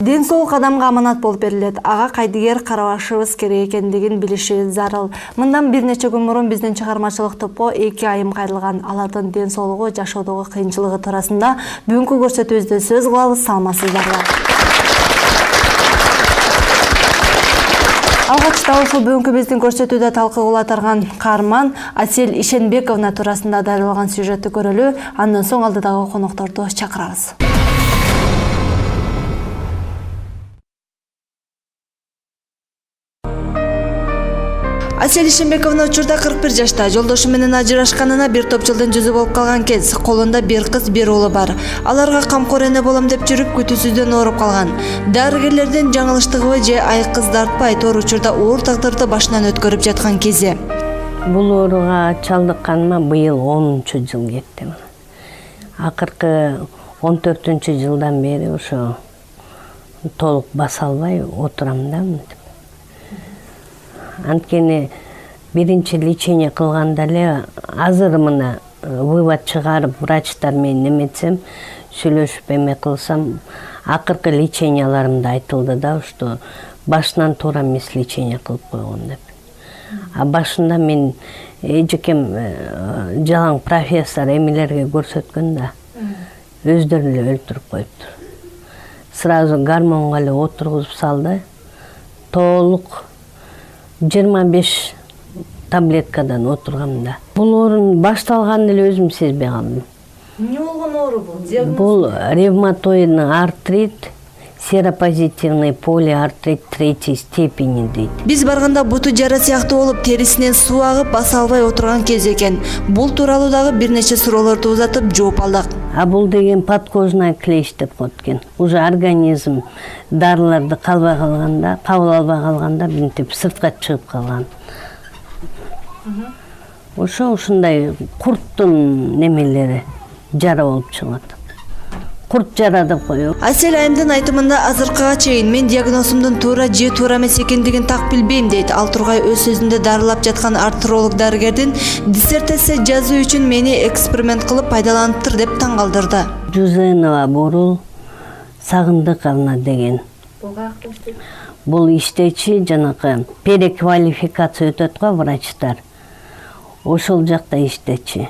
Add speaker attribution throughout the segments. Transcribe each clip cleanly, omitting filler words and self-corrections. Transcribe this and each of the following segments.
Speaker 1: Ден соолук адамга аманат болуп берилет. Ага кайдыгер карабашыбыз керек экендигин билиши зарыл. Мындан бир нече күн мурун биздин чыгармачылык топко 2 айым кайрылган. Алардын ден соолугу, жашоодогу кыйынчылыгы туурасында бүгүнкү көрсөтүүбүздө сөз кылабыз. Саламатсыздарбы? Алгачта ушул бүгүнкү биздин көрсөтүүдө талкуу кыла тарган каарман Асель Ишенбековна туурасында даярдалган сюжетти көрөлү. Андан соң алдыдагы конокторду чакырабыз. Асель Ишенбековна учурда 41 жашта. Жолдошу менен ажырашканына бир топ жылдын жүзү болуп калган кез. Колунда бир кыз, бир уулу бар. Аларга камкор эне болом деп жүрүп күтүүсүздөн ооруп калган. Дарыгерлердин жаңылыштыгыбы же айкызды артпай тоор учурда оор тагдырды башынан өткөрүп жаткан кези.
Speaker 2: Бул ооруга чалдыкканыма быйыл 10-жыл кетти. Акыркы 14-жылдан бери ошо толук баса албай отурам да. Анткени биринчи лечение кылганда эле азыр мына вывод чыгарып врачтар менен неметсем, сүйлөшүп эме кылсам, акыркы леченияларымда айтылды да, что башынан туура эмес лечение кылып койгон деп. А башында мен эжекем жалаң профессор эмелерге көрсөткөн да, өздөрү эле өлтүрүп коюптур. Сразу гормонго эле отургузуп салды, толук 25 таблеткадан отургамда. Бул оорун башталганын эле өзүм сезбей калдым.
Speaker 1: Эмне болгон оору бул?
Speaker 2: Бул ревматоидный артрит, серопозитивный полиартрит 3 степени дейт.
Speaker 1: Биз барганда буту жара сыяктуу болуп, терисинен суу агып, баса албай отурган кез экен. Бул тууралуу дагы бир нече суроолорду узатып жооп алдык.
Speaker 2: А бул деген подкожная клещ деп коет экен. Уже организм дарыларды кабыл албай калганда бинтип сыртка чыгып калган. Ушундай курттун немелери жара болуп чыгат. Курт жара деп коёт.
Speaker 1: Асель айымдын айтымында азыркыга чейин мен диагнозумдун туура же туура эмес экендигин так билбейм дейт. Ал тургай өз сөзүндө дарылап жаткан артролог дарыгердин диссертация жазуу үчүн мени эксперимент кылып пайдаланыптыр деп таң калтырды.
Speaker 2: Жузенова Бурул Сагындыковна деген. Бул иштечи жанакы переквалификация өтөт го врачтар. Ошол жакта иштечи.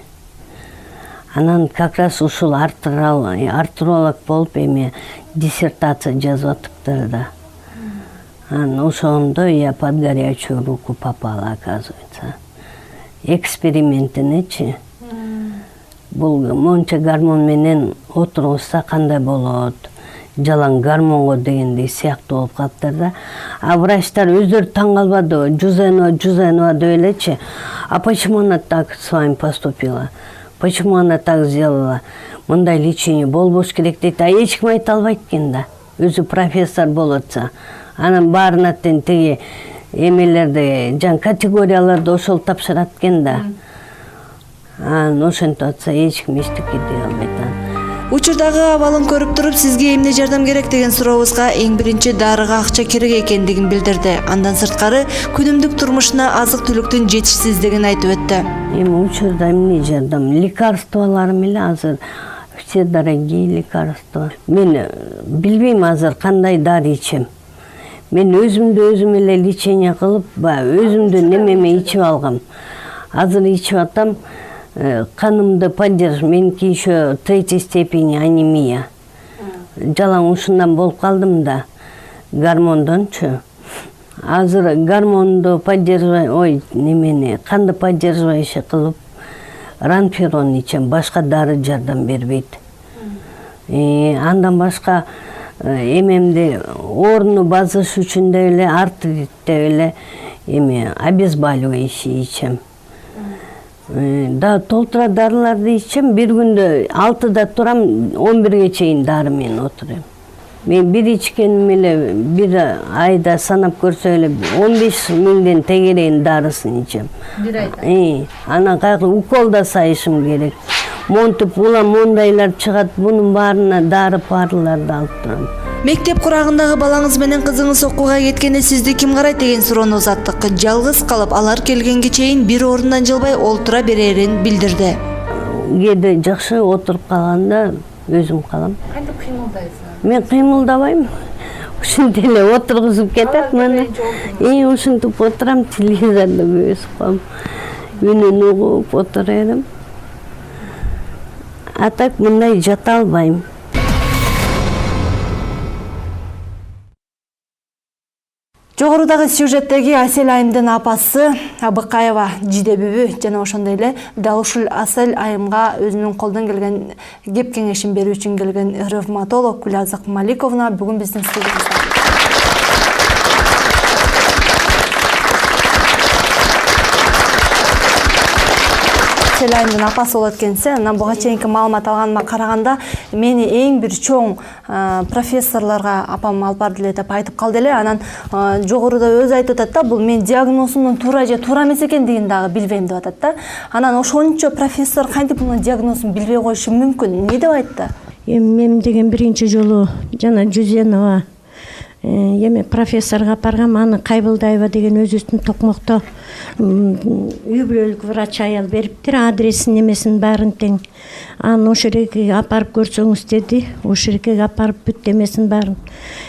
Speaker 2: Анан как раз ушул артролог болуп эми диссертация жазып атыптыр да. Ошондо я под горячую руку попала, оказывается. Экспериментинечи. Бул монча гормон менен отургузса кандай болот? Жалаң гормонго дегендей сыяктуу болуп калыптыр да. А врачтар өздөрү таң калбады. Жузенова деп элечи. А почему она так с вами поступила? Почему она так сделала? Мындай лечение болбош керек дейт. А эч ким айта албайт экен да. Өзү профессор болотса. Анан баарына тең тиги эмелерди, жан категорияларды ошол тапшырат экен да. Ошентип атса эч ким эчтеке дей албайт.
Speaker 1: Учурдагы абалын көрүп туруп, сизге эмне жардам керек деген сурообузга эң биринчи дарыга акча керек экендигин билдирди. Андан сырткары күнүмдүк турмушуна азык-түлүктүн жетишсиздигин айтып өттү.
Speaker 2: Эми учурда эмне жардам? Лекарстволорум эле азыр все дорогие лекарства. Мен билбейм азыр кандай дары ичем. Мен өзүм эле лечение кылып, өзүмдү немеме ичип алгам. Азыр ичип атам. Канымды поддерживать, меники еще 3 степени анемия. Жалаң ушундан болуп калдым да, гормондончу. Азыр гормонду поддерживать, канды поддерживающий кылып, ранферон ичем, башка дары жардам бербейт. Андан башка эмемди орну басыш үчүн да эле, артритте эле обезболивающий ичем. Да, толтура дарыларды ичем, бир күндө 6-да турам, 11-ге чейин дары менен отурам. Мен бир ичкеним эле бир айда санап көрсө эле 15 миңден тегерейин дарысын ичем.
Speaker 1: Бир айда?
Speaker 2: Анан кайгы укол да сайышым керек. Монтип улам мондайлар чыгат, бунун баарына дары парыларды алып турам.
Speaker 1: Мектеп курагындагы балаңыз менен кызыңыз окууга кеткенде сизди ким карайт деген суроону узаттык. Жалгыз калып, алар келгенге чейин бир орундан жылбай олтура берерин билдирди.
Speaker 2: Кээде жакшы отуруп калганда өзүм калам.
Speaker 1: Кантип кыймылдайсыз?
Speaker 2: Мен кыймылдабайм. ушинтип эле отургузуп кетет мени. Ушинтип отурам, телевизорду көзүп коем. Үнүн угуп отура берем. А так мындай жата албайм.
Speaker 1: Жогорудагы сюжеттеги Асел Айымдын апасы Абыкаева жидебүбү жана ошондой эле дал ушул Асел Айымга өзүнүн колдон келген кеп кеңешин берүү үчүн келген ревматолог Гүлазык Маликовна бүгүн биздин студиябызда. Асел Айымдын апасы болот экенсиз, анан буга чейинки маалымат алганыма караганда мени эң бир чоң профессорлорго апам алып барды эле деп айтып калды эле. Анан жогоруда өзү айтып атат да, бул мен диагнозумдун туура же туура эмес экендигин дагы билбейм деп атат да. Анан ошончо профессор кантип мунун диагнозун билбей коюшу мүмкүн? Эмне деп айтты?
Speaker 3: Мен деген биринчи жолу жана Жүзенова профессорго баргам, аны Кайбылдаева деген өзүбүздүн Токмокто үй бүлөлүк врач аял бериптир, адресин немесин баарын тең. Аны ошол жерге апарып көрсөңүз деди, ошол жерге апарып бүт эмесин баарын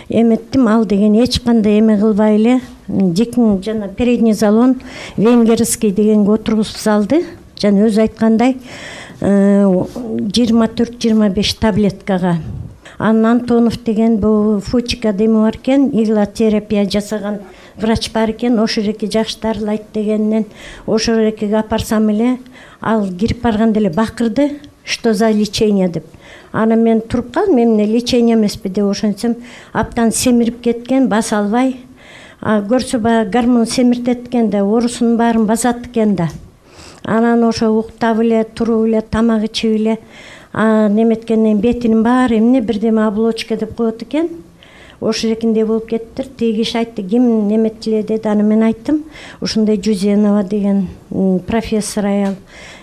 Speaker 3: эметтим. Ал деген эч кандай эме кылбай эле жана передний залон венгерский дегенге отургузуп салды. Жана өзү айткандай 24-25 таблеткага. Антонов деген бул Фучика деми бар экен, иглотерапия жасаган врач бар экен, ошол жерге жакшы дарылайт дегеннен ошол жерге апарсам эле ал кирип барганда эле бакырды, что за лечение деп. Аны мен туруп калдым, эмне лечение эмеспи деп ошентсем, аптан семирип кеткен, баса албай. Көрсө баягы гормон семиртет экен да, оорусунун баарын басат экен да. Анан ошо уктап эле, туруп эле, тамак ичип эле, неметкенден бетинин баары эмне бирдеме облочка деп коет экен. Ошол жеринде болуп кеттир. Тиги киши айтты, ким неметиле деди. Аны мен айттым, ушундай Жүзенова деген профессор аял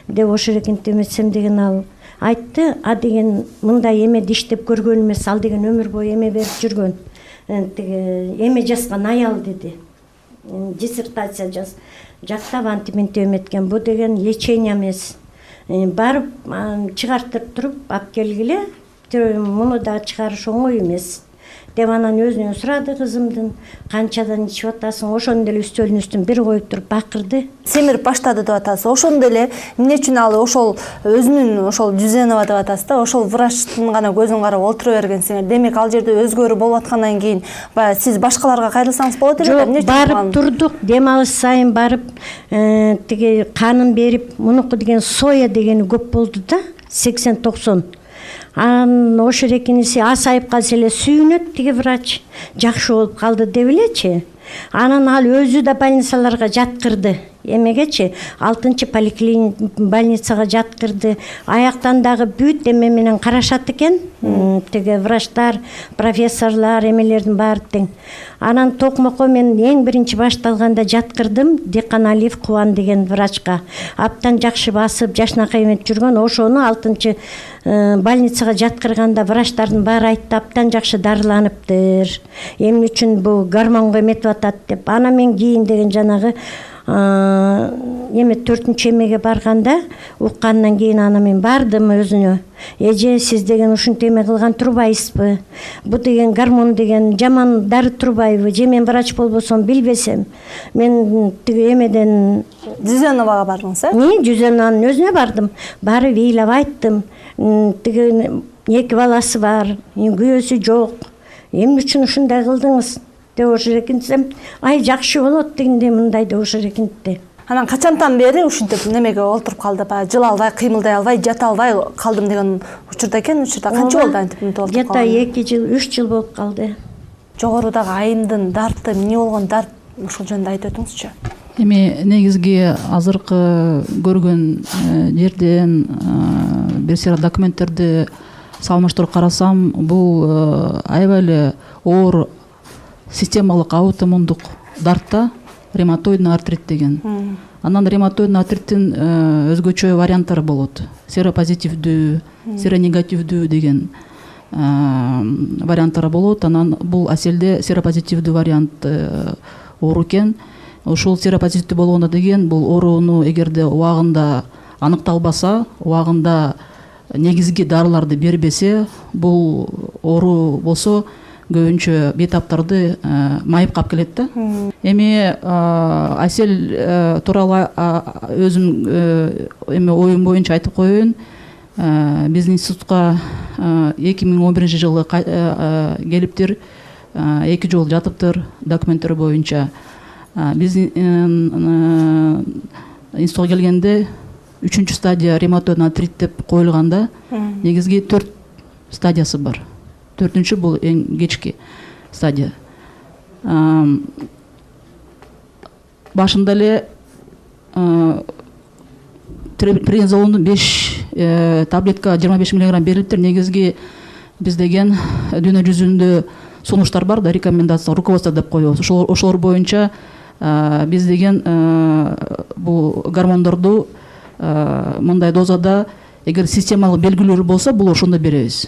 Speaker 3: деп ошол жеринде эметсем деген ал айтты. Деген мындай эме иштеп көргөн эмес, ал деген өмүр бою эме берип жүргөн. Эме жазган аял деди. Диссертация жактап антиминтип эметкен. Бу деген лечение эмес. Барып чыгартып туруп алып келгиле, муну да чыгарыш оңой эмес деп анан өзүнөн сурады кызымдын, канчадан ичип атасың? Ошондо эле үстөлдүн үстүн бир коюп туруп бакырды.
Speaker 1: Семирип баштады деп атасыз. Ошондо эле эмне үчүн ал ошол өзүнүн ошол Жүзенова деп атасыз да, ошол врачтын гана көзүн карап олтура бергенсиңер. Демек ал жерде өзгөрүү болуп аткандан кийин баягы сиз башкаларга кайрылсаңыз болот эле.
Speaker 3: Жок, барып турдук, дем алыш сайын барып, тиги канын берип, мунуку деген соя дегени көп болду да, 80-90. Ошол экиниси асайып калса эле сүйүнөт тиги врач. Жакшы болуп калды деп элечи. Анан ал өзү да больницаларга жаткырды. Эмегечи 6-больницага жаткырды. Аяктан дагы бүт эме менен карашат экен. Тиги врачтар, профессорлор, эмелердин баары тең. Анан Токмокко мен эң биринчи башталганда жаткырдым Деканалиев Кубан деген врачка. Аптан жакшы басып, жашнакай эмет жүргөн, ошону 6-больницага жаткырганда врачтардын баары айтты, аптан жакшы дарыланыптыр. Эмне үчүн бул гормонго эметип атат деп. Ана мен кийин деген жанагы эме 4-чү эмеге барганда уккандан кийин аны мен бардым өзүнө. Эже, сиз деген ушинтип эме кылган турбайсызбы? Бу деген гормон деген жаман дары турбайбы? Же мен врач болбосом билбесем? Мен тиги эмеден
Speaker 1: Жүзеновага бардыңыз, э?
Speaker 3: Жүзенованын өзүнө бардым. Барып ыйлап айттым. Тиги 2 баласы бар, күйөөсү жок. Эмне үчүн ушундай кылдыңыз? Деп ошол экинсем, ай жакшы болот дегенде мындай деп ошол экинде.
Speaker 1: Анан качантан бери ушинтип немеге олтуруп калды, баягы жыла албай, кыймылдай албай, жата албай калдым деген учурда экен. Учурда канча болду антип олтуруп калган?
Speaker 3: Где-то 2 жыл, 3 жыл болуп калды.
Speaker 1: Жогорудагы Айымдын дарты эмне болгон дарт, ушул жөнүндө айтып өтүңүзчү.
Speaker 4: Эми негизги азыркы көргөн жерден бир сыйра документтерди салыштырып карасам, бул аябай эле оор системалык аутоиммундук дартта, ревматоидный артрит деген. Анан ревматоидный артриттин өзгөчө варианттары болот. Серопозитивдүү, серонегативдүү деген варианттары болот. Анан бул Аселде серопозитивдүү вариант оору экен. Ушул серопозитивдүү болгондо деген бул ооруну эгерде убагында аныкталбаса, убагында негизги дарыларды бербесе, бул оору болсо көбүнчө бейтаптарды майыпкап келет да. Эми Асель тууралуу өзүм эми оюм боюнча айтып коеюн. Биздин институтка 2011 жылы келиптир, 2 жолу жатыптыр документтер боюнча. Биздин институтка келгенде 3 стадия ревматоидный артрит деп коюлганда, негизги 4 стадиясы бар. 4-чү бул эң кечки стадия. Башында эле преднизолондун 5 таблетка 25 мг берилиптир. Негизги биз деген дүйнө жүзүндө сунуштар бар да, рекомендация, руководство деп коебуз. Ошолор боюнча биз деген бул гормондорду мындай дозада, эгер системалык белгилери болсо, бул ошондо беребиз.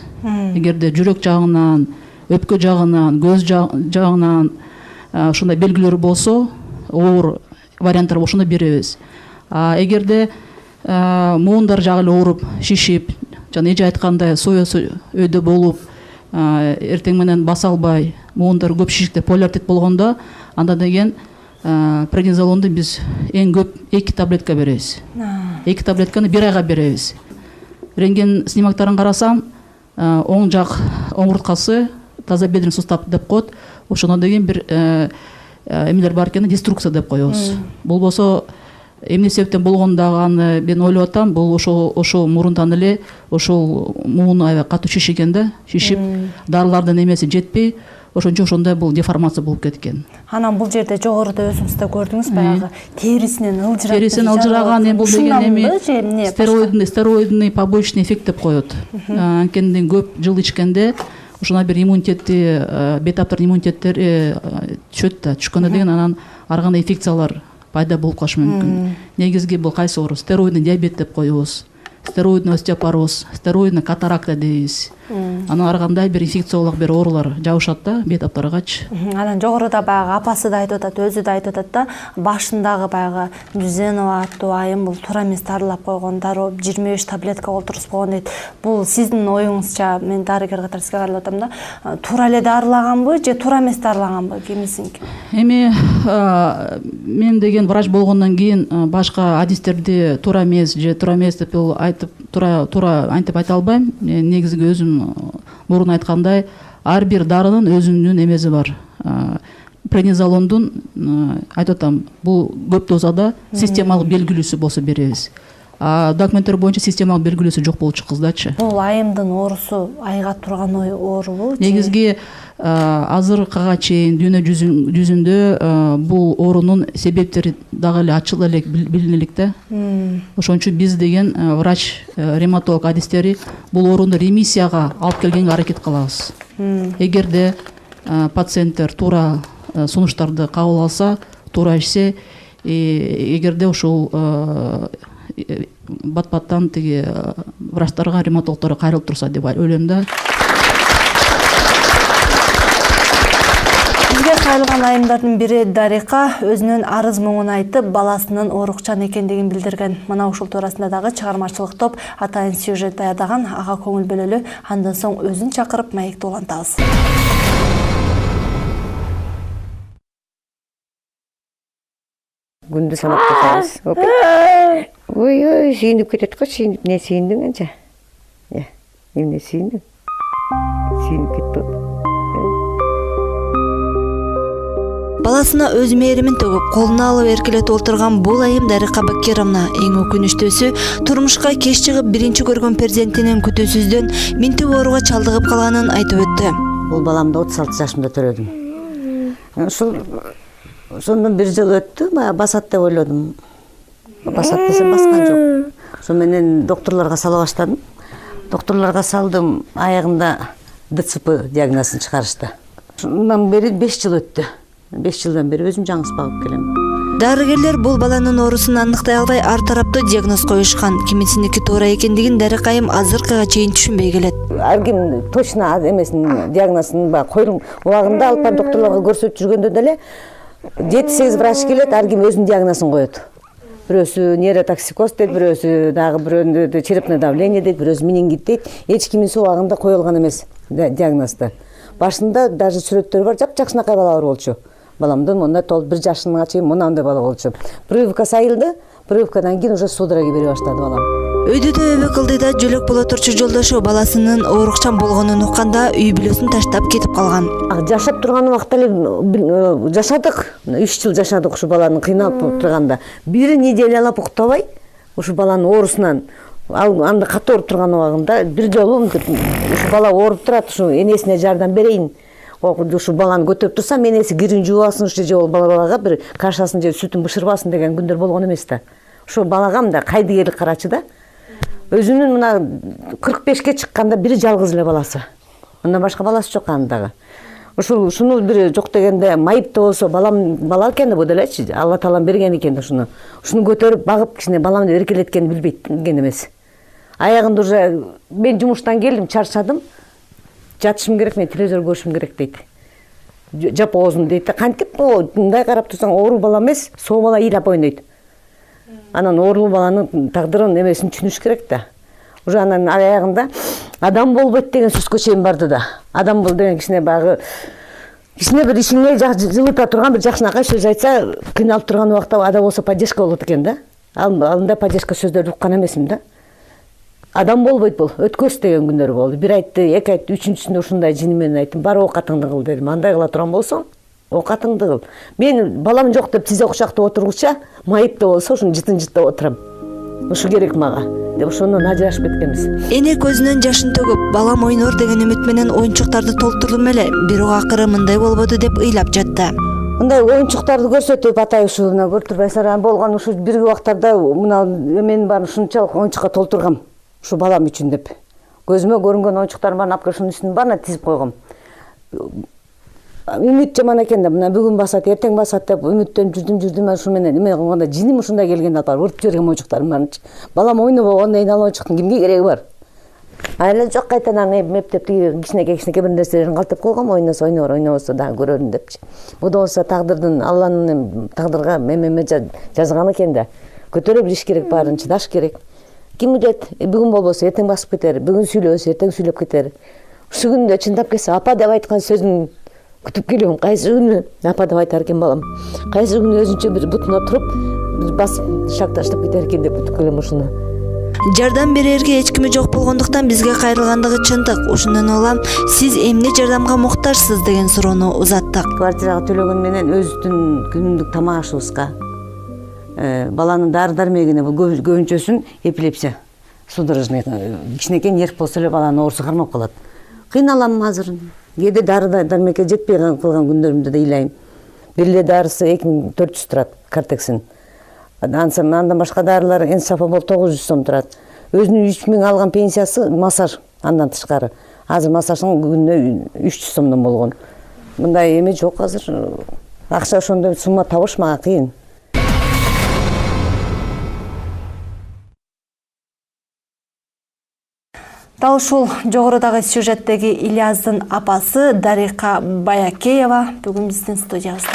Speaker 4: Эгерде жүрөк жагынан, өпкө жагынан, көз жагынан ошондой белгилери болсо, оор варианттар ошондо беребиз. Эгерде муундар жагы эле ооруп, шишип, жана эже айткандай соёсу өйдө болуп, эртең менен баса албай, муундар көп шишиктеп полиартрит болгондо, анда деген преднизолонду биз эң көп 2 таблетка беребиз. 2 таблетканы 1 айга беребиз. Рентген снимоктарын карасам, оң жак омурткасы тазобедренный сустав деп коет. Ошондо деген бир эмелер бар экен, деструкция деп коебуз. Болбосо эмне себептен болгондаганы мен ойлоп атам, бул ошол мурундан эле ошол мууну аябай катуу шишиген да, шишип, дарылардын эмеси жетпей, ошондой бул деформация болуп кеткен.
Speaker 1: Анан бул жерде жогоруда өзүңүз да көрдүңүз, баягы терисинен ылжырап.
Speaker 4: Терисинен ылжыраган бул деген эми стероидный побочный эффект деп коет. Анткени көп жыл ичкенде ошондой бир иммунитетти, бейтаптардын иммунитеттери түшөт да, түшкөндө деген анан ар кандай инфекциялар пайда болуп калышы мүмкүн. Негизги бул кайсы оору? Стероидный диабет деп коебуз, стероидный остеопороз, стероидный катаракта дейбиз. Анан ар кандай бир инфекциялык бир оорулар жабышат да бейтаптаргачы.
Speaker 1: Анан жогоруда баягы апасы да айтып атат, өзү да айтып атат да, башындагы баягы Нюзенова аттуу айым бул туура эмес дарылап койгон, дароо 25 таблетка олтургузбогон дейт. Бул сиздин оюңузча, мен дарыгер катары сизге кайрылып атам да, туура эле дарылаганбы же туура эмес дарылаганбы, кимисинки?
Speaker 4: Эми мен деген врач болгондон кийин башка адистерди туура эмес же туура эмес деп айтып туура антип айта албайм. Негизги өзүм мурун айткандай, ар бир дарынын өзүнүн эмеси бар. Преднизолондун айтып атам, бул көп дозада системалык белгилүүсү болсо беребиз. Документтер боюнча системалык белгилүүсү жок болуп чыккыздачы.
Speaker 1: Бул айымдын оорусу айга турган оорубу?
Speaker 4: Негизги азыркыга чейин дүйнө жүзүндө бул оорунун себептери дагы эле ачык эле билине элек да. Ошон үчүн биз деген врач, ревматолог адистери бул ооруну ремиссияга алып келгенге аракет кылабыз. Эгерде пациенттер туура сунуштарды кабыл алса, туура ичсе, эгерде ошол бат-баттан тиги врачтарга, ревматологдорго кайрылып турса деп ойлойм да.
Speaker 1: Бизге кайрылган айымдардын бири Дарика өзүнүн арыз муңун айтып, баласынын оорукчан экендигин билдирген. Мына ушул туурасында дагы чыгармачылык топ атайын сюжет даярдаган, ага көңүл бөлөлү. Андан соң өзүн чакырып маекти улантабыз.
Speaker 5: Күндү санап жатабыз. Ой, сүйүнүп кетет го, сүйүнүп, не сүйүндүң анча? Эмне сүйүндүң? Сүйүнүп кетти.
Speaker 1: Баласына өз мээримин төгүп, колуна алып эркелетип отурган бул айым Дарика Бакировна эң өкүнүчтүүсү турмушка кеч чыгып биринчи көргөн перзентинин күтүүсүздөн минтип ооруга чалдыгып калганын айтып өттү.
Speaker 5: Бул баламды 36 жашымда төрөдүм. Ошондон 1 жыл өттү, басат деп ойлодум. Басат десем баскан жок. Ошо менен докторлорго сала баштадым. Докторлорго салдым, аягында ДЦП диагнозун чыгарышты. Ошондон бери 5 жыл өттү. 5 жылдан бери өзүм жаңыс багып келем.
Speaker 1: Дарыгерлер бул баланын оорусун аныктай албай ар тараптуу диагноз коюшкан. Кимисиники туура экендигин Дарика айым азыркыга чейин түшүнбөй келет.
Speaker 5: Ар ким точно эмесин диагнозун коюлган убагында алып барып докторлорго көрсөтүп жүргөндө деле 7-8 врач келет, ар ким өзүнүн диагнозун коет. Бирөөсү нейротоксикоз дейт, бирөөсү дагы бирөөндө черепное давление дейт, бирөөсү менингит дейт. Эч кимиси убагында коюлган эмес диагнозду. башында даже сүрөттөр бар, жакшынакай балалар болчу. Баламдын монда 1 жашына чейин мынандай бала болчу. Прививка сайылды, прививкадан кийин уже судороги бере баштады балам.
Speaker 1: Өйдө төбө кылдыда жөлөк боло турчу жолдошу баласынын оорукчан болгонун укканда үй бүлөсүн таштап кетип калган.
Speaker 5: Жашап турган убакта эле жашадык. 3 жыл жашадык ушу баланы кыйналып турганда. Бир неделялап уктабай, ушу баланын оорусунан анда катуу ооруп турган убагында бир жолу ушу бала ооруп турат, ушу энесине жардам берейин. Ушу баланы көтөрүп турсам, энеси кирин жуубасын, же ол балага бир кашасын же сүтүн бышырбасын деген күндөр болгон эмес да. Ушу балага мында кайдыгерлик карачы да. Өзүнүн мына 45ке чыкканда бир жалгыз эле баласы. Андан башка баласы жок андагы. Ушуну бир жок дегенде майып да болсо бала экен да бу делечи. Алла таалам берген экен да ушуну. Ушуну көтөрүп багып кичине баламды эркелеткенин билген эмес. Аягында уже мен жумуштан келдим, чарчадым. Жатышым керек, мен телевизор көрүшүм керек дейт. Жап оозун дейт. Кантип мындай карап турсаң оору бала эмес, соо бала ыйлап ойнойт. Анан оорулуу баланын тагдырын эмесин түшүнүш керек да. Уже анан аягында адам болбойт деген сөзгө чейин барды да. Адам бол деген кичине багы кичине бир ишиңе жылыта турган бир жакшынакай сөз айтса, кыйналып турган убакта ада болсо поддержка болот экен да. Алында поддержка сөздөрдү уккан эмесмин да. Адам болбойт бул, өткөс деген күндөр болду. Бир айтты, эки айтты, үчүнчүсүндө ушундай жини менен айттым. Бар оокатыңды кыл дедим. Андай кыла турган болсоң, оокатыңды кыл. Мен балам жок деп тизе кучакта отургуча, майып да болсо ушуну жытын-жыттап отурам. Ушу керек мага деп ошондон ажырашып кеткенбиз.
Speaker 1: Эне көзүнөн жашын төгүп, балам ойнор деген үмүт менен оюнчуктарды толтурдум эле, бирок акыры мындай болбоду деп ыйлап жатты.
Speaker 5: Мындай оюнчуктарды көрсөтүп атай ушуна көртүрбөйсөр болгон ушу бирги убактарда мына менин баарын ушунчалык оюнчукка толтургам. Ушу балам үчүн деп. Көзүмө көрүнгөн оюнчуктардын баарын алып ушунун үстүнө баарына тизип койгом. Үмүт жаман экен да, мына бүгүн басат, эртең басат деп үмүттөнүп жүрдүм, ушу менен эме кылганда жиним ушундай келген алып барып уртуп жиберген оюнчуктардын баарынчы. Балам ойнобогон эйин ал оюнчуктун кимге кереги бар? Айла жок, кайтадан мептеп кичинекей бир нерселерин калтырып койгом, ойносо ойнор, ойнобосо дагы көрөрүн депчи. Бу да болсо тагдырдын, Алланын тагдырга меме жазган экен да. Көтөрө билиш керек, баарын чыдаш керек. Ким билет, бүгүн болбосо эртең басып кетер, бүгүн сүйлөбөсө эртең сүйлөп кетер. Ушул күндө чындап келсе апа деп айткан сөзүн күтүп келем. Кайсы күнү апа деп айтар экен балам. Кайсы күнү өзүнчө бир бутуна туруп басып шаг таштап кетер экен деп күтүп келем ушуну.
Speaker 1: Жардам берерге эч кими жок болгондуктан бизге кайрылгандыгы чындык. Ошондон улам сиз эмне жардамга муктажсыз деген суроону узаттык.
Speaker 5: Квартирага төлөгөн менен өзүбүздүн күнүмдүк тамак ашыбызга, баланын дары-дармегине, бул көбүнчөсүн эпилепсия, судорожный, кичинекей нерв болсо эле баланын оорусу кармап калат. Кыйналам азыр. Кээде дары-дармекке жетпей калган күндөрүмдө да ыйлайм. Бир эле дарысы 2400 турат, картексин. Андан башка дарылар энсафобол 900 сом турат. Өзүнүн 3000 алган пенсиясы массаж андан тышкары. Азыр массаждын күнүнө 300 сомдон болгон. Мындай эме жок азыр. Акча ошондой сумма табыш мага кыйын.
Speaker 1: Дал ушул жогорудагы сюжеттеги Ильяздын апасы Дарика Баякеева бүгүн биздин студиябызда.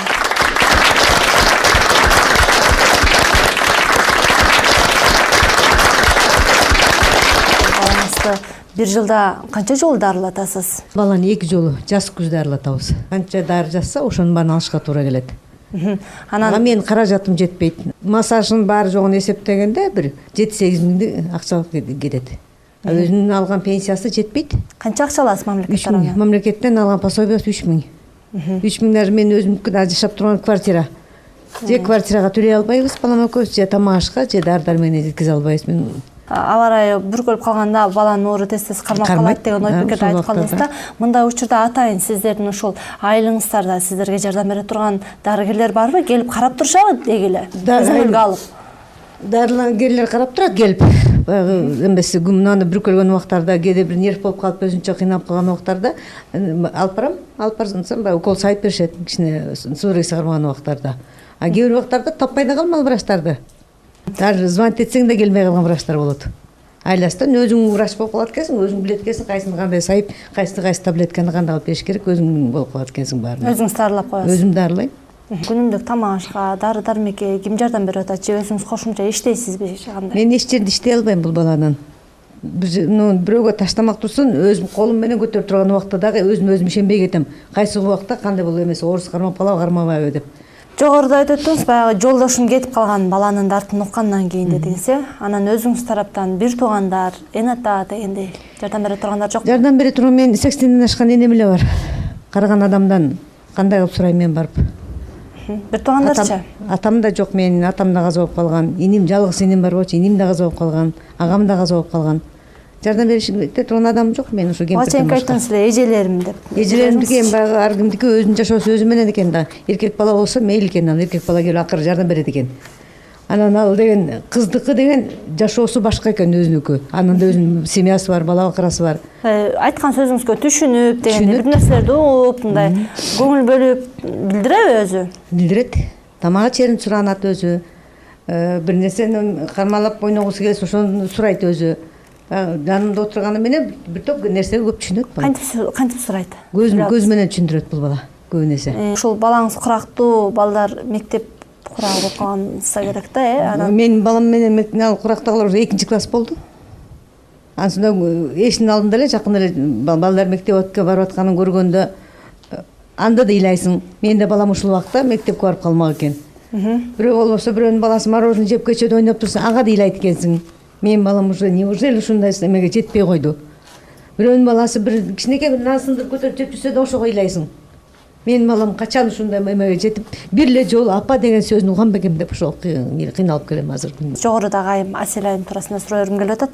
Speaker 1: Балаңызды бир жылда канча жолу дарылатасыз?
Speaker 3: Баланы 2 жолу жаз күз дарылатабыз. Канча дары жазса, ошонун баарын алышка туура келет. Анан мен каражатым жетпейт. Массаждын баары жогун эсептегенде бир 7-8 миңди акча кетет. Өзүнүн алган пенсиясы жетпейт.
Speaker 1: Канча акча аласыз мамлекет тарабынан?
Speaker 3: Мамлекеттен алган пособиясы 3 миң. 3 миң даже мен өзүм жашап турган квартира. Же квартирага төлөй албайбыз балам экөөбүз, же тамак ашка, же дары-дармегине жеткизе албайбыз. Мен
Speaker 1: Аба ырайы бүркөлүп калганда баланын оору тез кармап калат деген ой пикирди айтканыңызда, мындай учурда атайын сиздердин ушул айылыңыздарда сиздерге жардам бере турган дарыгерлер барбы? Келип карап турушабы дегиле? Көзөмөлгө алып.
Speaker 3: Дарыгерлер карап турат келип. Эмеси мынаны бүркөлгөн убактарда, кээде бир нерв болуп калып өзүнчө кыйнап калган убактарда алып барам. Алып барсам укол сайып беришет, кичине судорога чыгармаган убактарда. А кээ бир убактарда таппай да калмал врачтарды. Даже звонить этсең да келмей калган врачтар болот. Айластан өзүң врач болуп калат экенсиң, өзүң билет экенсиң, кайсыны кандай сайып, кайсы таблетканы кандай алып бериш керек, өзүң болуп калат экенсиң баарын.
Speaker 1: Өзүңүз дарылап коесуз.
Speaker 3: Өзүм дарылайм.
Speaker 1: Күнүмдүк тамак ашка, дары-дармекке ким жардам берип атат же өзүңүз кошумча иштейсизби же кандай?
Speaker 3: Мен эч жерде иштей албайм бул баланын.
Speaker 6: бирөөгө таштамак турсун, өзүм колум менен көтөрүп турган убакта дагы өзүм ишенбей кетем. Кайсы убакта кандай болуп эмес, орус кармап калабы, кармабайбы деп.
Speaker 1: Жогоруда айтып өттүңүз, баягы жолдошум кетип калган баланын дартын уккандан кийин дедиңиз, анан өзүңүз тараптан бир туугандар, эн ата дегендей жардам бере тургандар жокпу?
Speaker 6: Жардам бере турган мен 80ден ашкан энем эле бар. Караган адамдан кандай кылып сурайм мен барып?
Speaker 1: Бир туугандарчы?
Speaker 6: Атам да жок, менин атам да каза болуп калган. Иним жалгыз иним бар болчу, иним да каза болуп калган, агам да каза болуп калган. Жардам бериште турган адам жок мен ушу кемпирден
Speaker 1: Ошентип айттыңыз эле, эжелерим деп.
Speaker 6: Эжелеримдики эми баягы ар кимдики өзүнүн жашоосу өзү менен экен да. Эркек бала болсо мейли экен, ал эркек бала келип акыры жардам берет экен. Анан ал деген кыздыкы деген жашоосу башка экен өзүнүкү. Анын да өзүнүн семьясы бар, бала бакырасы бар.
Speaker 1: Айткан сөзүңүзгө түшүнүп дегендей бир нерселерди угуп, мындай көңүл бөлүп билдиреби өзү?
Speaker 6: Билдирет. Тамак ичерин суранат өзү. Бир нерсени кармалап ойногусу келсе ошону сурайт өзү. Жанымда отурганы менен бир топ нерсеге көп түшүнөт бала.
Speaker 1: Кантип сурайт?
Speaker 6: Көз менен түшүндүрөт бул бала көбү нерсе.
Speaker 1: Ушул балаңыз курактуу, балдар мектеп курагы болуп калганса керек да, анан
Speaker 6: Менин балам менен курактагылар уже 2-класс болду. Ансында эшиктин алдында эле жакын эле балдар мектепке барып атканын көргөндө анда да ыйлайсың. Менин да балам ушул убакта мектепке барып калмак экен. Бирөө болбосо бирөөнүн баласы мороженое жеп кечет ойноп турса, ага да ыйлайт экенсиң. Менин балам уже неужели ушундай эмеге жетпей койду. Бирөөнүн баласы бир кичинекей бир нан сындырып көтөрүп жеп жүрсө да ошого ыйлайсың. Менин балам качан ушундай эмеге жетип, бир эле жолу апа деген сөзүн уган бекем деп ошол кыйналып келем азыр.
Speaker 1: Жогорудагы айым Асель айым туурасында суроо бергим келип атат.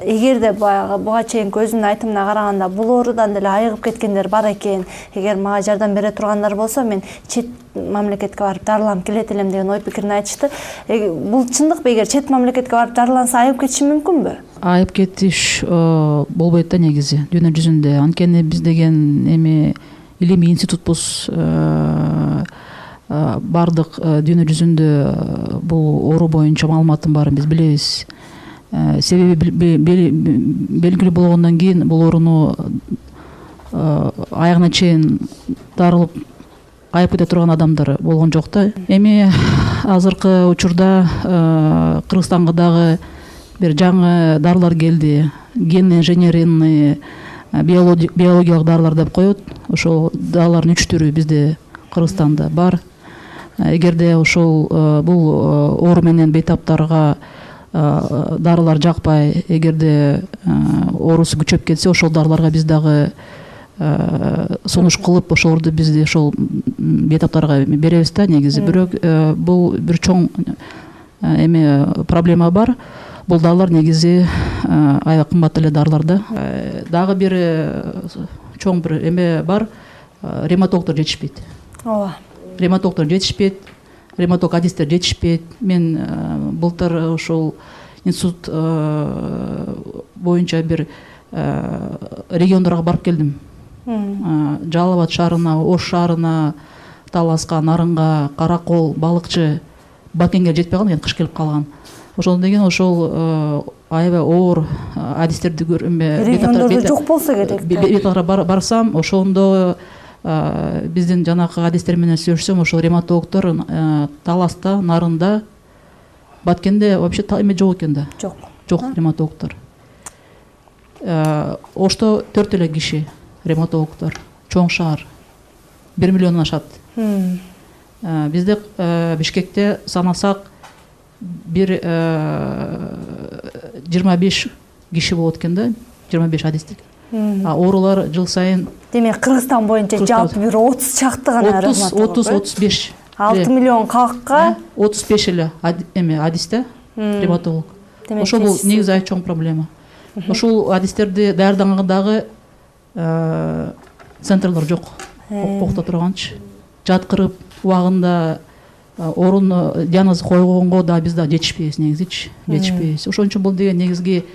Speaker 1: Эгерде баягы буга чейинки өзүнүн айтымына караганда бул оорудан деле айыгып кеткендер бар экен, эгер мага жардам бере тургандар болсо мен чет мамлекетке барып дарыланып келет элем деген ой пикирин айтышты. Бул чындыкпы? Эгер чет мамлекетке барып дарыланса айыгып кетиши мүмкүнбү?
Speaker 4: Айып кетиш болбойт да негизи дүйнө жүзүндө. Анткени биз деген эми илимий институтбуз, бардык дүйнө жүзүндө бул оору боюнча маалыматтын баарын биз билебиз. Себеби белгилүү болгондон кийин бул ооруну аягына чейин дарылып айып кете турган адамдар болгон жок да. Эми азыркы учурда Кыргызстанга дагы бир жаңы дарылар келди. Ген инженерный биологиялык дарылар деп коет. Ошол дарылардын 3 түрү бизде Кыргызстанда бар. Эгерде ошол бул оору менен бейтаптарга дарылар жакпай, эгерде оорусу күчөп кетсе, ошол дарыларга биз дагы сунуш кылып, ошолорду бизде ошол бейтаптарга беребиз да негизи. Бирок бул бир чоң эме проблема бар. Бул дарылар негизи аябай кымбат эле дарылар да. Дагы бир чоң бир эме бар. Ревматологдор жетишпейт.
Speaker 1: Ооба.
Speaker 4: Ревматологдор жетишпейт. Ревматолог адистер жетишпейт. Мен былтыр ошол институт боюнча бир региондорго барып келдим. Жалал Абад шаарына, Ош шаарына, Таласка, Нарынга, Каракол, Балыкчы, Бакенге жетпей калган, кыш келип калган. Ошол деген ошол аябай оор адистерди көрүмө.
Speaker 1: Региондордо жок болсо керек.
Speaker 4: Бетара барсам, ошондо биздин жанакы адистер менен сүйлөшсөм, ошол ревматологдор Таласта, Нарында, Баткенде вообще эме жок экен да. Жок ревматологдор. Ошто 4 эле киши ревматологдор. Чоң шаар. 1 миллиондон ашат. Бизде Бишкекте санасак бир 25 киши болот экен да, 25 адистик. Оорулар жыл сайын.
Speaker 1: Демек Кыргызстан боюнча жалпы бир 30 чакты гана ревматолог.
Speaker 4: 30-35.
Speaker 1: 6 миллион калкка
Speaker 4: 35 эле эме адисте ревматолог. Ошол бул негизи аябай чоң проблема. Ошол адистерди даярдагандагы центрлер жок. Окто турганчы. Жаткырып убагында орун диагноз койгонго да биз да жетишпейбиз негизичи. Жетишпейбиз. Ошон үчүн бул деген негизги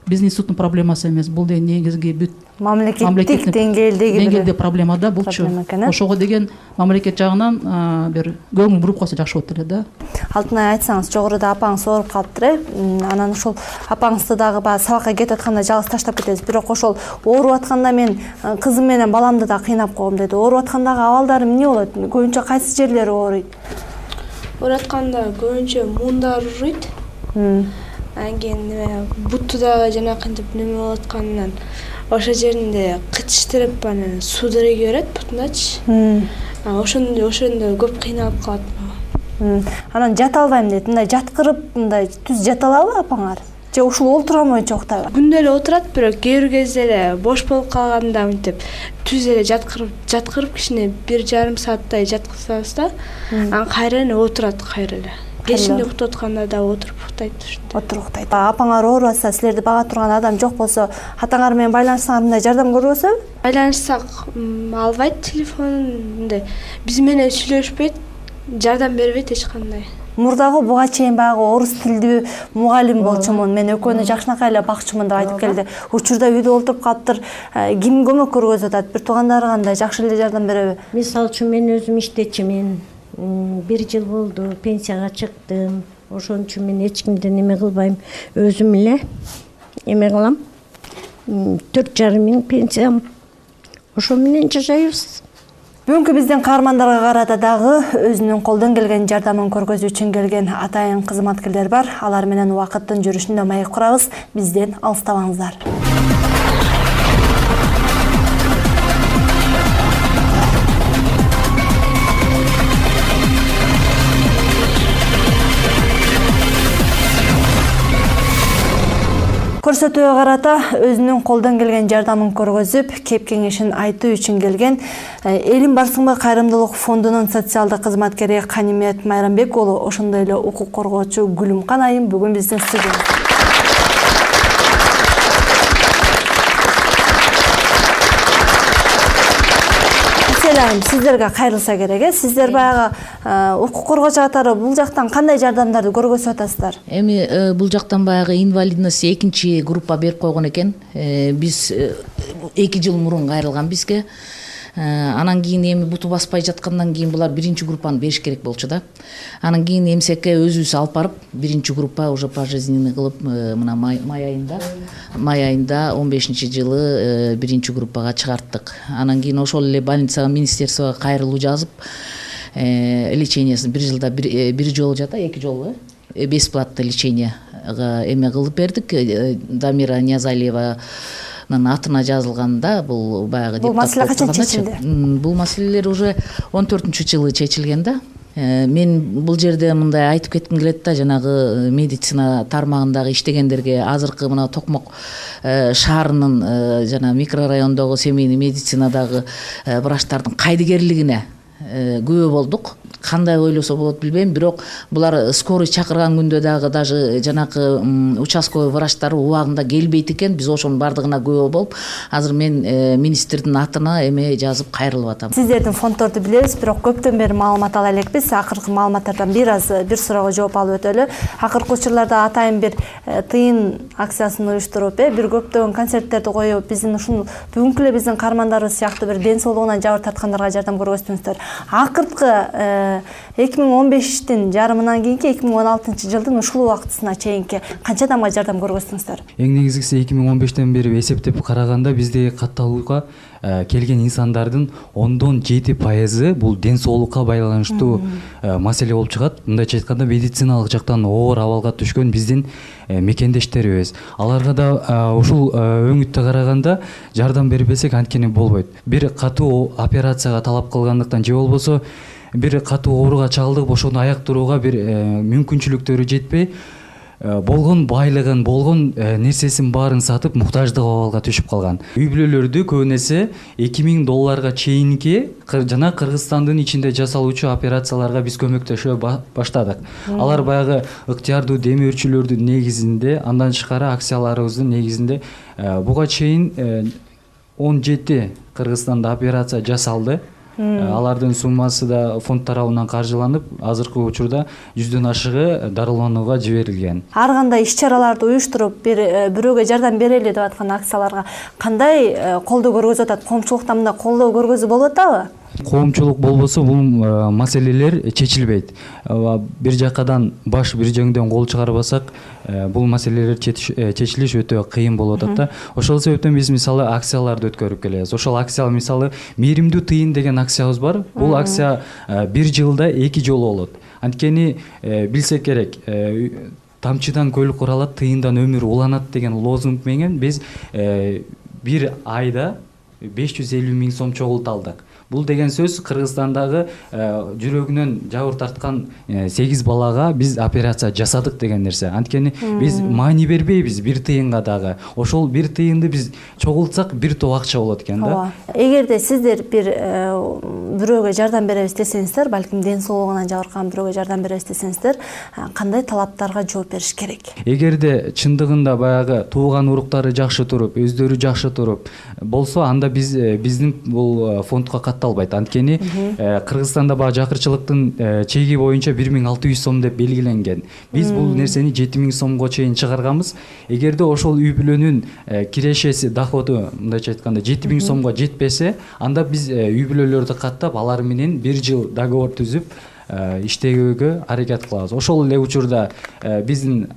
Speaker 4: биздин институттун проблемасы эмес. Бул деген негизги бүт
Speaker 1: мамлекеттик деңгээлдеги
Speaker 4: проблема да булчу. Ошого деген мамлекет жагынан бир көңүл буруп койсо жакшы болот эле да.
Speaker 1: Алтынай, айтсаңыз, жогоруда апаңыз ооруп калыптыр. Анан ошол апаңызды дагы баягы сабакка кетип атканда жалгыз таштап кетебиз. Бирок ошол ооруп атканда мен кызым менен баламды да кыйнап койгом деди. Ооруп аткандагы абалдары эмне болот? Көбүнчө кайсы жерлери ооруйт?
Speaker 7: Ооруп атканда көбүнчө муундар ооруйт. Анан кийин неме бутудагы жанакынтип неме болуп атканынан ошол жеринде кычтырып анан судороги берет бутундачы. Ошондо көп кыйналып калат.
Speaker 1: Анан жата албайм дейт. Мындай жаткырып, мындай түз жата алабы апаңар? Же ушул олтурам боюнча уктайбы?
Speaker 7: Күндө эле отурат, бирок кээ бир кезде эле бош болуп калганда мынтип түз эле жаткырып кичине 1,5 сааттай жаткызабыз да. Анан кайра эле отурат кайра эле. Кечинде уктап атканда да отуруп уктайт ушундай.
Speaker 1: Отуруп уктайт. Апаңар оорубаса, силерди бага турган адам жок болсо, атаңар менен байланышсаңар мындай жардам көрбөсөбү?
Speaker 7: Байланышсак албайт телефонун, мындай биз менен сүйлөшпөйт, жардам бербейт эч кандай.
Speaker 1: Мурдагы буга чейин баягы орус тилдүү мугалим болчумун, мен экөөнү жакшынакай эле бакчымын деп айтып келди. Учурда үйдө олтуруп калыптыр. Ким көмөк көргөзүп атат? Бир туугандары кандай, жакшы эле жардам береби?
Speaker 3: Мисалы үчүн мен өзүм иштечимин. 1 жыл болду, пенсияга чыктым. Ошон үчүн мен эч кимден эме кылбайм. Өзүм эле эме кылам. 4,5 миң пенсиям. Ошо менен жашайбыз.
Speaker 1: Бүгүнкү биздин каармандарга карата дагы өзүнүн колдон келген жардамын көргөзүү үчүн келген атайын кызматкерлер бар. Алар менен убакыттын жүрүшүндө маек курабыз. Бизден алыстабаңыздар. Көрсөтүүгө карата өзүнүн колдон келген жардамын көргөзүп, кеп кеңешин айтуу үчүн келген Элим барсыңбы кайрымдуулук фондунун социалдык кызматкери Канимет Майрамбек уулу, ошондой эле укук коргоочу Гүлүмкан айым бүгүн биздин студиябызда. Сиздерге кайрылса керек, сиздер баягы укук коргоочу катары бул жактан кандай жардамдарды көргөзүп атасыздар?
Speaker 8: Эми бул жактан баягы инвалидность 2 группа берип койгон экен. Биз 2 жыл мурун кайрылган бизге. Анан кийин эми буту баспай жаткандан кийин булар 1 группаны бериш керек болчу да. Анан кийин эмсекке өзүбүз алып барып 1 группа уже пожизненный кылып мына май айында 15-жылы 1 группага чыгарттык. Анан кийин ошол эле больницага, министерствого кайрылуу жазып, лечениясын 1 жылда 1 жолу жата, 2 жолу бесплатный леченияга эме кылып бердик. Дамира Ниязалиева атына жазылганда бул баягы
Speaker 1: бул маселе качан чечилди?
Speaker 8: Бул маселелер уже 14-жылы чечилген да. Мен бул жерде мындай айтып кетким келет да, жанагы медицина тармагындагы иштегендерге, азыркы мына Токмок шаарынын жана микрорайондогу семейный медицинадагы врачтардын кайдыгерлигине күбө болдук. Кандай ойлосо болот билбейм, бирок булар скорый чакырган күндө дагы даже жанакы участковый врачтар убагында келбейт экен. Биз ошонун бардыгына күбө болуп, азыр мен министрдин атына эме жазып кайрылып атам.
Speaker 1: Сиздердин фонддорду билебиз, бирок көптөн бери маалымат ала элекпиз. Акыркы маалыматтардан бир суроого жооп алып өтөлү. Акыркы учурларда атайын бир тыйын акциясын уюштуруп, бир көптөгөн концерттерди коюп, биздин ушул бүгүнкү эле биздин каармандарыбыз сыяктуу бир ден соолугуна жабыр тарткандарга жардам көргөздүңүздөр. Акыркы 2015-тин жарымынан кийинки 2016-жылдын ушул убактысына чейинки канча адамга жардам көргөздүңүздөр?
Speaker 9: Эң негизгиси 2015-тен бери эсептеп караганда биздеги катталууга келген инсандардын 7% бул ден соолукка байланыштуу маселе болуп чыгат. Мындайча айтканда медициналык жактан оор абалга түшкөн биздин мекендештерибиз. Аларга да ушул өңүттө караганда жардам бербесек анткени болбойт. Бир катуу операцияга талап кылгандыктан же болбосо бир катуу ооруга чалдыгып ошону аяк турууга бир мүмкүнчүлүктөрү жетпей, болгон байлыгын, болгон нерсесин баарын сатып муктаждык абалга түшүп калган. Үй бүлөлөрдү көбүнесе $2000 чейинки жана Кыргызстандын ичинде жасалуучу операцияларга биз көмөктөшө баштадык. Алар баягы ыктыярдуу демөөрчүлөрдүн негизинде, андан тышкары акцияларыбыздын негизинде буга чейин 17 Кыргызстанда операция жасалды. Алардын суммасы да фонд тарабынан каржыланып, азыркы учурда 100дөн ашыгы дарыланууга жиберилген.
Speaker 1: Ар кандай иш-чараларды уюштуруп, бирөөгө жардам берели деп аткан акцияларга кандай колдоо көргөзүп атат? Коомчулукта мындай колдоо көргөзүү болуп атабы?
Speaker 9: Коомчулук болбосо бул маселелер чечилбейт. Бир жакадан баш, бир жөңдөн кол чыгарбасак, бул маселелер чечилиш өтө кыйын болуп атат да. Ошол себептен биз мисалы акцияларды өткөрүп келебиз. Ошол акция мисалы мээримдүү тыйын деген акциябыз бар. Бул акция 1 жылда 2 жолу болот. Анткени билсек керек, тамчыдан көл куралат, тыйындан өмүр уланат деген лозунг менен биз бир айда 550 000 сом чогулту алдык. Бул деген сөз Кыргызстандагы жүрөгүнөн жабыр тарткан 8 балага биз операция жасадык деген нерсе. Анткени биз маани бербейбиз бир тыйынга дагы. Ошол бир тыйынды биз чогултсак бир топ акча болот экен да.
Speaker 1: Эгерде сиздер бир бирөөгө жардам беребиз десеңиздер, балким ден соолугунан жабыркаган бирөөгө жардам беребиз десеңиздер, кандай талаптарга жооп бериш керек? Эгерде
Speaker 9: чындыгында баягы тууган уруктары жакшы туруп, өздөрү жакшы туруп болсо, анда биздин бул фондко катталбайт. Анткени Кыргызстанда баягы жакырчылыктын чеги боюнча 1600 сом деп белгиленген. Биз бул нерсени 7000 сомго чейин чыгарганбыз. Эгерде ошол үй бүлөнүн кирешеси, доходу мындайча айтканда 7000 сомго жетпесе, анда биз үй бүлөлөрдү каттап, алар менен 1 жыл договор түзүп иштегүүгө аракет кылабыз. Ошол эле учурда биздин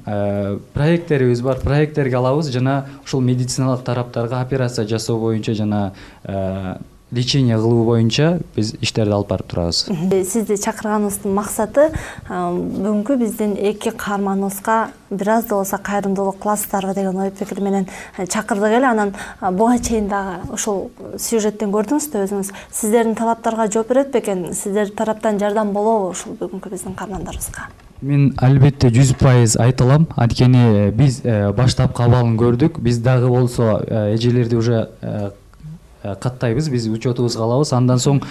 Speaker 9: проекттерибиз бар, проекттерге алабыз жана ошол медициналык тараптарга операция жасоо боюнча жана лечение кылуу боюнча биз иштерди алып барып турабыз.
Speaker 1: Сизди чакырганыбыздын максаты бүгүнкү биздин эки каарманыбызга бир аз да болсо кайрымдуулук кыласыздарбы деген ой пикир менен чакырдык эле. Анан буга чейин дагы ошол сюжеттен көрдүңүз да өзүңүз, сиздердин талаптарга жооп берет бекен, сиздер тараптан жардам болобу ушул бүгүнкү биздин каармандарыбызга?
Speaker 9: Мен албетте 100% айта алам. Анткени биз баштапкы абалын көрдүк. Биз дагы болсо эжелерди уже каттайбыз, биз учетубузга алабыз. Андан соң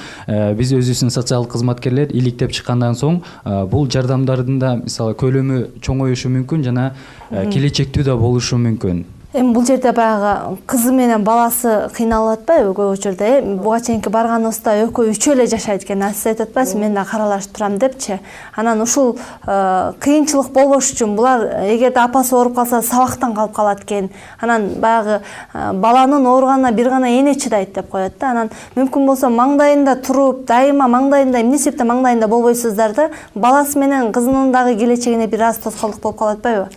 Speaker 9: биз өзүбүздүн социалдык кызматкерлер иликтеп чыккандан соң бул жардамдардын да мисалы көлөмү чоңоюшу мүмкүн жана келечектүү да болушу мүмкүн.
Speaker 1: Эми бул жерде баягы кызы менен баласы кыйналып атпайбы көп учурда? Буга чейинки барганыбызда экөө үчөө эле жашайт экен, сиз айтып атпайсызбы, мен да каралашып турам депчи. Анан ушул кыйынчылык болбош үчүн булар эгерде апасы ооруп калса сабактан калып калат экен. Анан баягы баланын ооруганына бир гана эне чыдайт деп коет да. Анан мүмкүн болсо маңдайында туруп, дайыма маңдайында, эмне себептен маңдайында болбойсуздар да, баласы менен кызынын дагы келечегине бир аз тоскоолдук болуп калып атпайбы?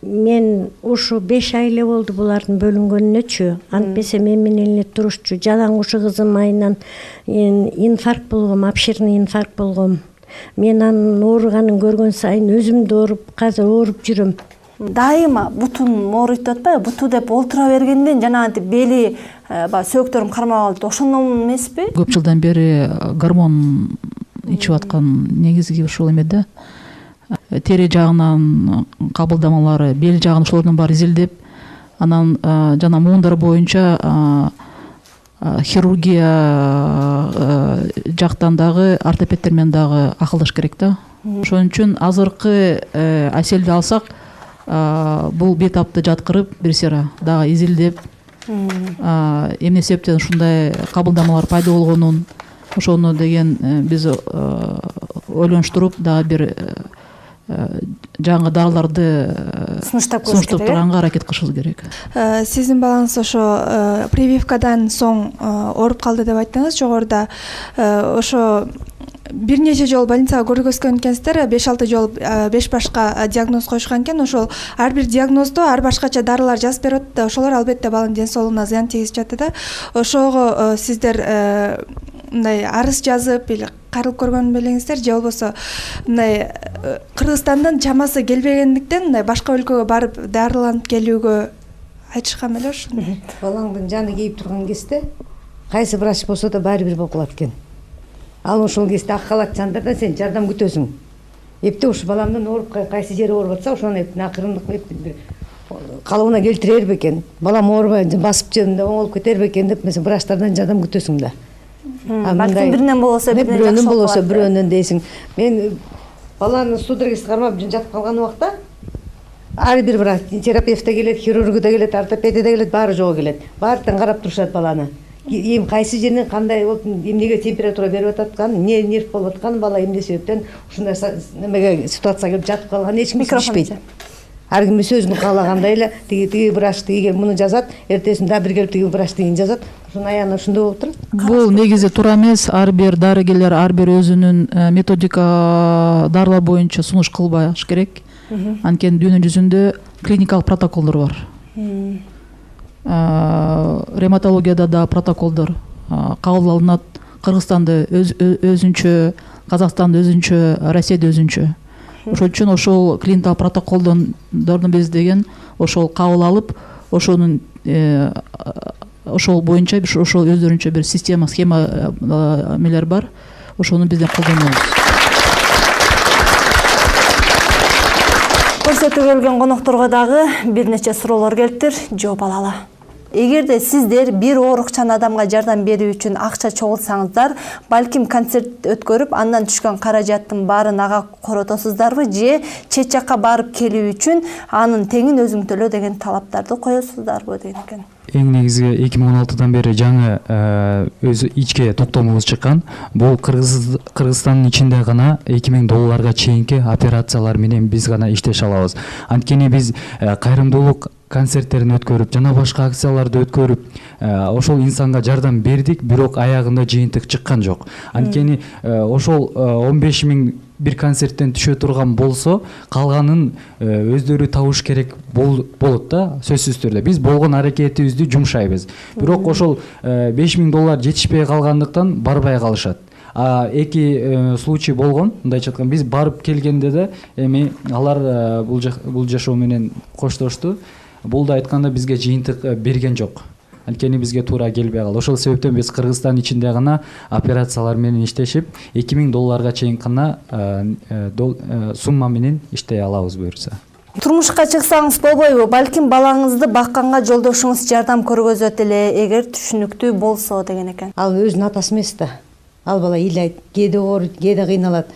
Speaker 3: Мен ушу 5 ай эле болду булардын бөлүнгөнүнөчү. Антпесе мен менен эле турушчу. Жалаңушы кызым айынан инфаркт болгом, обширный инфаркт болгом. Мен анын ооруганын көргөн сайын өзүм да ооруп, азыр ооруп жүрөм.
Speaker 1: Дайыма бутун ооруйт атпайбы? Буту деп олтура бергенден жанагынтип бели, сөөктөрүм кармап алып, ошондон эмеспи?
Speaker 4: Көп жылдан бери гормон ичип аткан негизги ушул эме да. Тери жагынан кабылдамалары, бел жагын ошолордун баары изилдеп, анан жана муундар боюнча хирургия жактан дагы ортопедтер менен дагы акылдаш керек да. Ошон үчүн азыркы Аселди алсак, бул бетапты жаткырып, бир сыйра дагы изилдеп, эмне себептен ушундай кабылдамалар пайда болгонун, ошону деген биз ойлонуштуруп дагы бир жаңы дарыларды сунуштап турганга аракет кылышыбыз керек.
Speaker 10: Сиздин балаңыз ошо прививкадан соң ооруп калды деп айттыңыз жогоруда. Ошо бир нече жолу больницага көргөзгөн экенсиздер, 5-6 жолу 5 башка диагноз коюшкан экен. Ошол ар бир диагнозду ар башкача дарылар жазып берет да, ошолор албетте баланын ден соолугуна зыян тийгизип жатты да. Ошого сиздер мындай арыз жазып или каралып көргөн белеңиздер, же болбосо мындай Кыргызстандын чамасы келбегендиктен мындай башка өлкөгө барып дарыланып келүүгө айтышкан беле ошону?
Speaker 6: Балаңдын жаны кейип турган кезде кайсы врач болсо да баары бир болуп калат экен. Ал ошол кезде ак халат жандардан сен жардам күтөсүң. Эпте ушу баламдын ооруп кайсы жери ооруп атса, ошону акырындык калыбына келтирер бекен. Балам оорубай басып жөнүндө оңолуп кетер бекен деп, mesela врачтардан жардам күтөсүң да.
Speaker 1: Балким биринен болосо
Speaker 6: бирөөнөн дейсиң. Мен баланы судорогасы кармап жатып калган убакта ар бир врач, терапевт да келет, хирург да келет, ортопед да келет, баары жого келет. Баардыгын карап турушат баланы. Эми кайсы жеринен кандай болуп, эмнеге температура берип аткан, эмне нерв болуп аткан, бала эмне себептен ушундай немеге ситуацияга келип жатып калган, эч ким билишпейт. Ар ким өзүнүн каалагандай эле тиги врач тиги муну жазат, эртесинде бир келип тиги врач тигин жазат. Ошонун аягында ушундай болуп турат.
Speaker 4: Бул негизи туура эмес. Ар бир дарыгерлер ар бир өзүнүн методика дарылар боюнча сунуш кылбаш керек. Анткени дүйнө жүзүндө клиникалык протоколдор бар. Ревматологияда да протоколдор кабыл алынат. Кыргызстанда өзүнчө, Казакстанда өзүнчө, Россияда өзүнчө. Ошон үчүн ошол клиникалык протоколдорду биз деген ошол кабыл алып, ошонун ошол боюнча ошол өздөрүнчө бир схема мелер бар. Ошону бизден колдонобуз.
Speaker 1: Көрсөтүүгө келген конокторго дагы бир нече суроолор келиптир, жооп алалы. Эгерде сиздер бир оорукчан адамга жардам берүү үчүн акча чогулсаңыздар, балким концерт өткөрүп, андан түшкөн каражаттын баарын ага коротосуздарбы же чет жакка барып келүү үчүн анын теңин өзүң төлөө деген талаптарды коесуздарбы деген экен.
Speaker 9: Эң негизи 2016-дан бери жаңы өзү ичке токтомубуз чыккан. Бул Кыргызстандын ичинде гана $2000 чейинки операциялар менен биз гана иштеше алабыз. Анткени биз кайрымдуулук концерттерин өткөрүп, жана башка акцияларды өткөрүп, ошол инсанга жардам бердик, бирок аягында жыйынтык чыккан жок. Анткени ошол 15 000 бир концерттен түшө турган болсо, калганын өздөрү табыш керек болот да, сөзсүз түрдө. Биз болгон аракетибизди жумшайбыз. Бирок ошол $5000 жетишпей калгандыктан барбай калышат. Эки случай болгон, мындайча айтканда, биз барып келгенде да эми алар бул жашоо менен коштошту. Бул да айтканда бизге жыйынтык берген жок. Анткени бизге туура келбей калды. Ошол себептен биз Кыргызстан ичинде гана операциялар менен иштешип, $2000 чейин гана сумма менен иштей алабыз буюрса.
Speaker 1: Турмушка чыксаңыз болбойбу? Балким балаңызды бакканга жолдошуңуз жардам көргөзөт эле, эгер түшүнүктүү болсо деген экен.
Speaker 6: Ал өзүнүн атасы эмес да. Ал бала ыйлайт, кээде ооруйт, кээде кыйналат.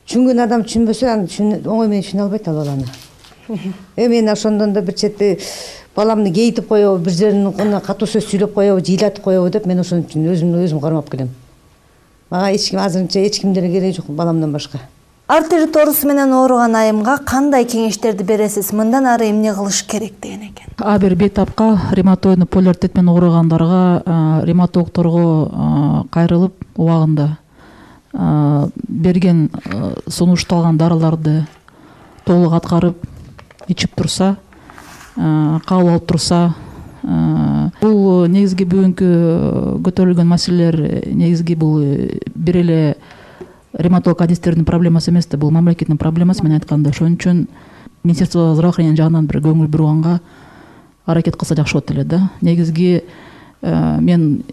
Speaker 6: Түшүнгөн адам түшүнбөсө, аны оңой менен түшүнө албайт ал баланы. Мен ошондон да бир чети баламды кейитип коебу, бир жерин катуу сөз сүйлөп коебу, жыйлатып коебу деп мен ошон үчүн өзүм кармап келем. Мага эч ким азырынча эч кимдер кереги жок баламдан башка.
Speaker 1: Артерит оорусу менен ооруган айымга кандай кеңештерди бересиз? Мындан ары эмне кылыш керек деген экен.
Speaker 4: Бир бейтапка ревматоидный полиартит менен ооругандарга ревматологторго кайрылып, убагында берген сунушталган дарыларды толук аткарып ичип турса, кабыл алып турса, бул негизги бүгүнкү көтөрүлгөн маселелер негизги бул бир эле ревматолог адистердин проблемасы эмес да, бул мамлекеттин проблемасы менен айтканда. Ошон үчүн Министерство здравоохранения жагынан бир көңүл бурганга аракет кылса жакшы болот эле да. Негизги мен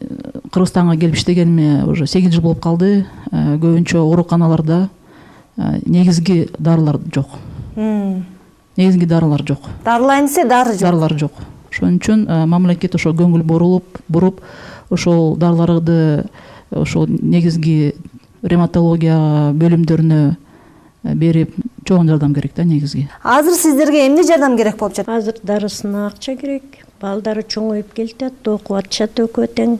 Speaker 4: Кыргызстанга келип иштегениме уже 8 жыл болуп калды. Көбүнчө ооруканаларда негизги дарылар жок. Негизги дарылар жок.
Speaker 1: Дарылайын десе дары жок.
Speaker 4: Дарылар жок. Ошон үчүн мамлекет ошо көңүл буруп, ошол дарыларды ошол негизги ревматология бөлүмдөрүнө берип, чоң жардам керек да негизги.
Speaker 1: Азыр сиздерге эмне жардам керек болуп жатат?
Speaker 3: Азыр дарысына акча керек. Балдары чоңоюп келатат, окуп атышат экөө тең.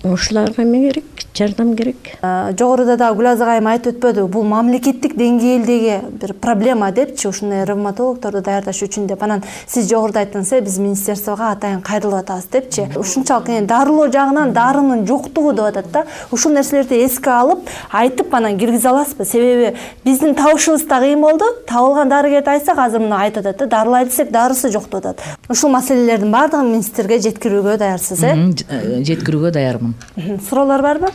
Speaker 3: Ошолорго эме керек, жардам керек.
Speaker 1: Жогоруда да Гүлаза айым айтып өтпөдү, бул мамлекеттик деңгээлдеги бир проблема депчи, ушундай ревматологторду даярдаш үчүн деп. Анан сиз жогоруда айттыңыз, биз министерствого атайын кайрылып атабыз депчи. Ушунчалык дарылоо жагынан дарынын жоктугу деп атат да. Ушул нерселерди эске алып, айтып анан киргизе аласызбы? Себеби биздин табышыбыз да кыйын болду. Табылган дарыгерди айтсак, азыр мына айтып атат да, дарылай десек дарысы жок деп атат. Ушул маселелердин баардыгын министрге жеткирүүгө даярсыз,
Speaker 8: Жеткирүүгө даярмын.
Speaker 1: Суроолор барбы?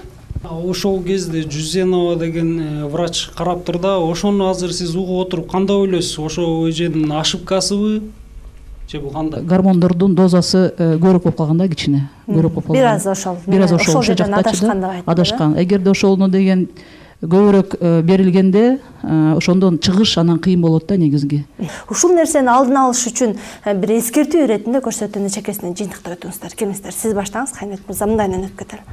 Speaker 11: Ошол кезде Жүзенова деген врач карап турда, ошону азыр сиз угуп отуруп кандай ойлойсуз? Ошо эженин ошибкасыбы? Же бул кандай?
Speaker 4: Гормондордун дозасы көбүрөөк болуп калган да, кичине. Көбүрөөк болуп калган.
Speaker 1: Бир аз ошол
Speaker 4: жактачы адашкан. Эгерде ошону деген көбүрөөк берилгенде, ошондон чыгыш анан кыйын болот да негизги.
Speaker 1: Ушул нерсени алдын алыш үчүн бир эскертүү иретинде көрсөтүүнүн чекесинен жыйынтыкта өтүңүздөр. Келиңиздер, сиз баштаңыз, Кайнет мырза, мындайынан өтүп кетели.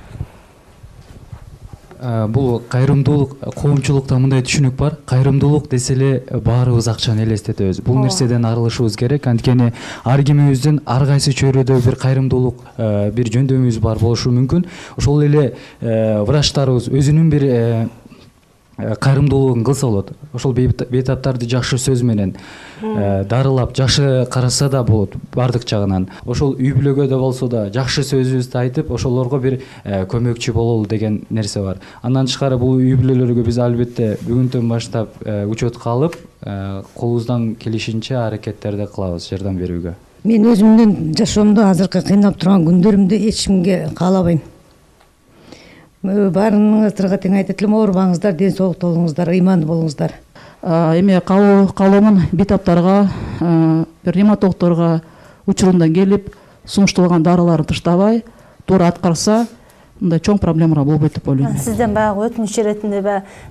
Speaker 9: Бул кайрымдуулук, коомчулукта мындай түшүнүк бар. Кайрымдуулук десе эле баарыбыз акчаны элестетебиз. Бул нерседен арылышыбыз керек. Анткени ар кимибиздин ар кайсы чөйрөдө бир кайрымдуулук, бир жөндөмүбүз бар болушу мүмкүн. Ошол эле врачтарыбыз өзүнүн бир кайрымдуулугун кылса болот. Ошол бейтаптарды жакшы сөз менен дарылап, жакшы караса да болот бардык жагынан. Ошол үй бүлөгө да болсо да жакшы сөзүбүздү айтып, ошолорго бир көмөкчү бололу деген нерсе бар. Андан тышкары бул үй бүлөлөргө биз албетте бүгүндөн баштап учетка алып, колубуздан келишинче аракеттерди кылабыз жардам берүүгө.
Speaker 6: Мен өзүмдүн жашоомдо азыркы кыйналып турган күндөрүмдү эч кимге каалабайм. Баарыңыздарга тең айтат элем, оорубаңыздар, ден соолуктуу болуңуздар, ыймандуу болуңуздар.
Speaker 4: эме каалоомун бейтаптарга бир ревматологторго учурунда келип сунушталган дарыларын таштабай туура аткарса мындай чоң проблемалар болбойт деп ойлойм.
Speaker 1: Сизден баягы өтүнүч иретинде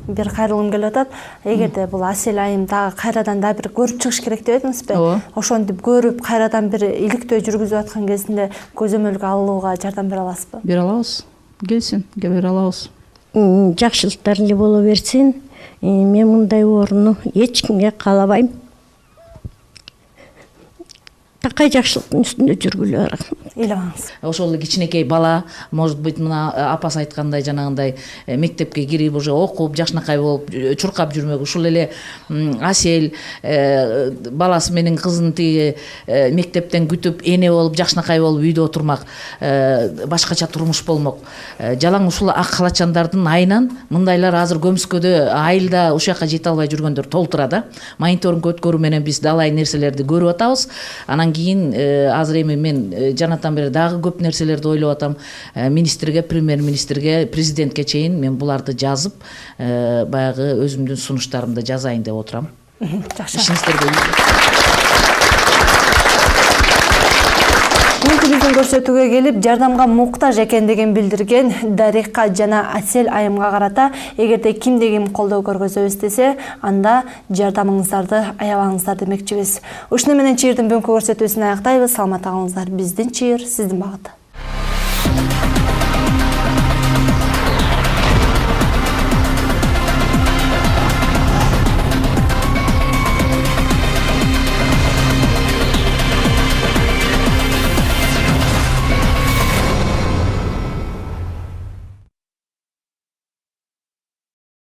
Speaker 1: бир кайрылгым келип атат. Эгерде бул Асель айым дагы кайрадан да бир көрүп чыгыш керек деп этиңизби? Ошентип көрүп кайрадан бир иликтөө жүргүзүп аткан кезинде көзөмөлгө алууга жардам бере аласызбы?
Speaker 4: Бере алабыз. Келсин, бере алабыз.
Speaker 3: Жакшылыктар эле боло берсин. Мен мындай орунду эч кимге каалабайм. Такай жакшылыктын үстүндө жүргүлө рахмат.
Speaker 1: Ыйлабаңыз.
Speaker 8: Ошол кичинекей бала, может быть, мына апасы айткандай жанагындай мектепке кирип уже окуп, жакшынакай болуп, чуркап жүрмөк. Ушул эле Асель баласы менен кызын тиги мектептен күтүп, эне болуп, жакшынакай болуп үйдө отурмак. Башкача турмуш болмок. Жалаң ушул ак калачандардын айынан мындайлар азыр көмүскөдө айылда ушул жака жете албай жүргөндөр толтура да. Мониторинг өткөрүү менен биз далай нерселерди көрүп атабыз. Анан кийин азыр эми мен жанатан бери дагы көп нерселерди ойлоп атам. Министрге, премьер-министрге, президентке чейин мен буларды жазып, баягы өзүмдүн сунуштарымды жазайын деп отурам.
Speaker 1: Жакшы.
Speaker 8: Ишиңиздерге
Speaker 1: Биздин көрсөтүүгө келип жардамга муктаж экендигин билдирген Дарика жана Асель айымга карата эгерде кимде ким колдоо көргөзөбүз десе, анда жардамыңыздарды аябаңыздар демекчибиз. Ушуну менен чыйырдын бүгүнкү көрсөтүүсүн аяктайбыз. Саламат калыңыздар. Биздин чыйыр, сиздин багыт.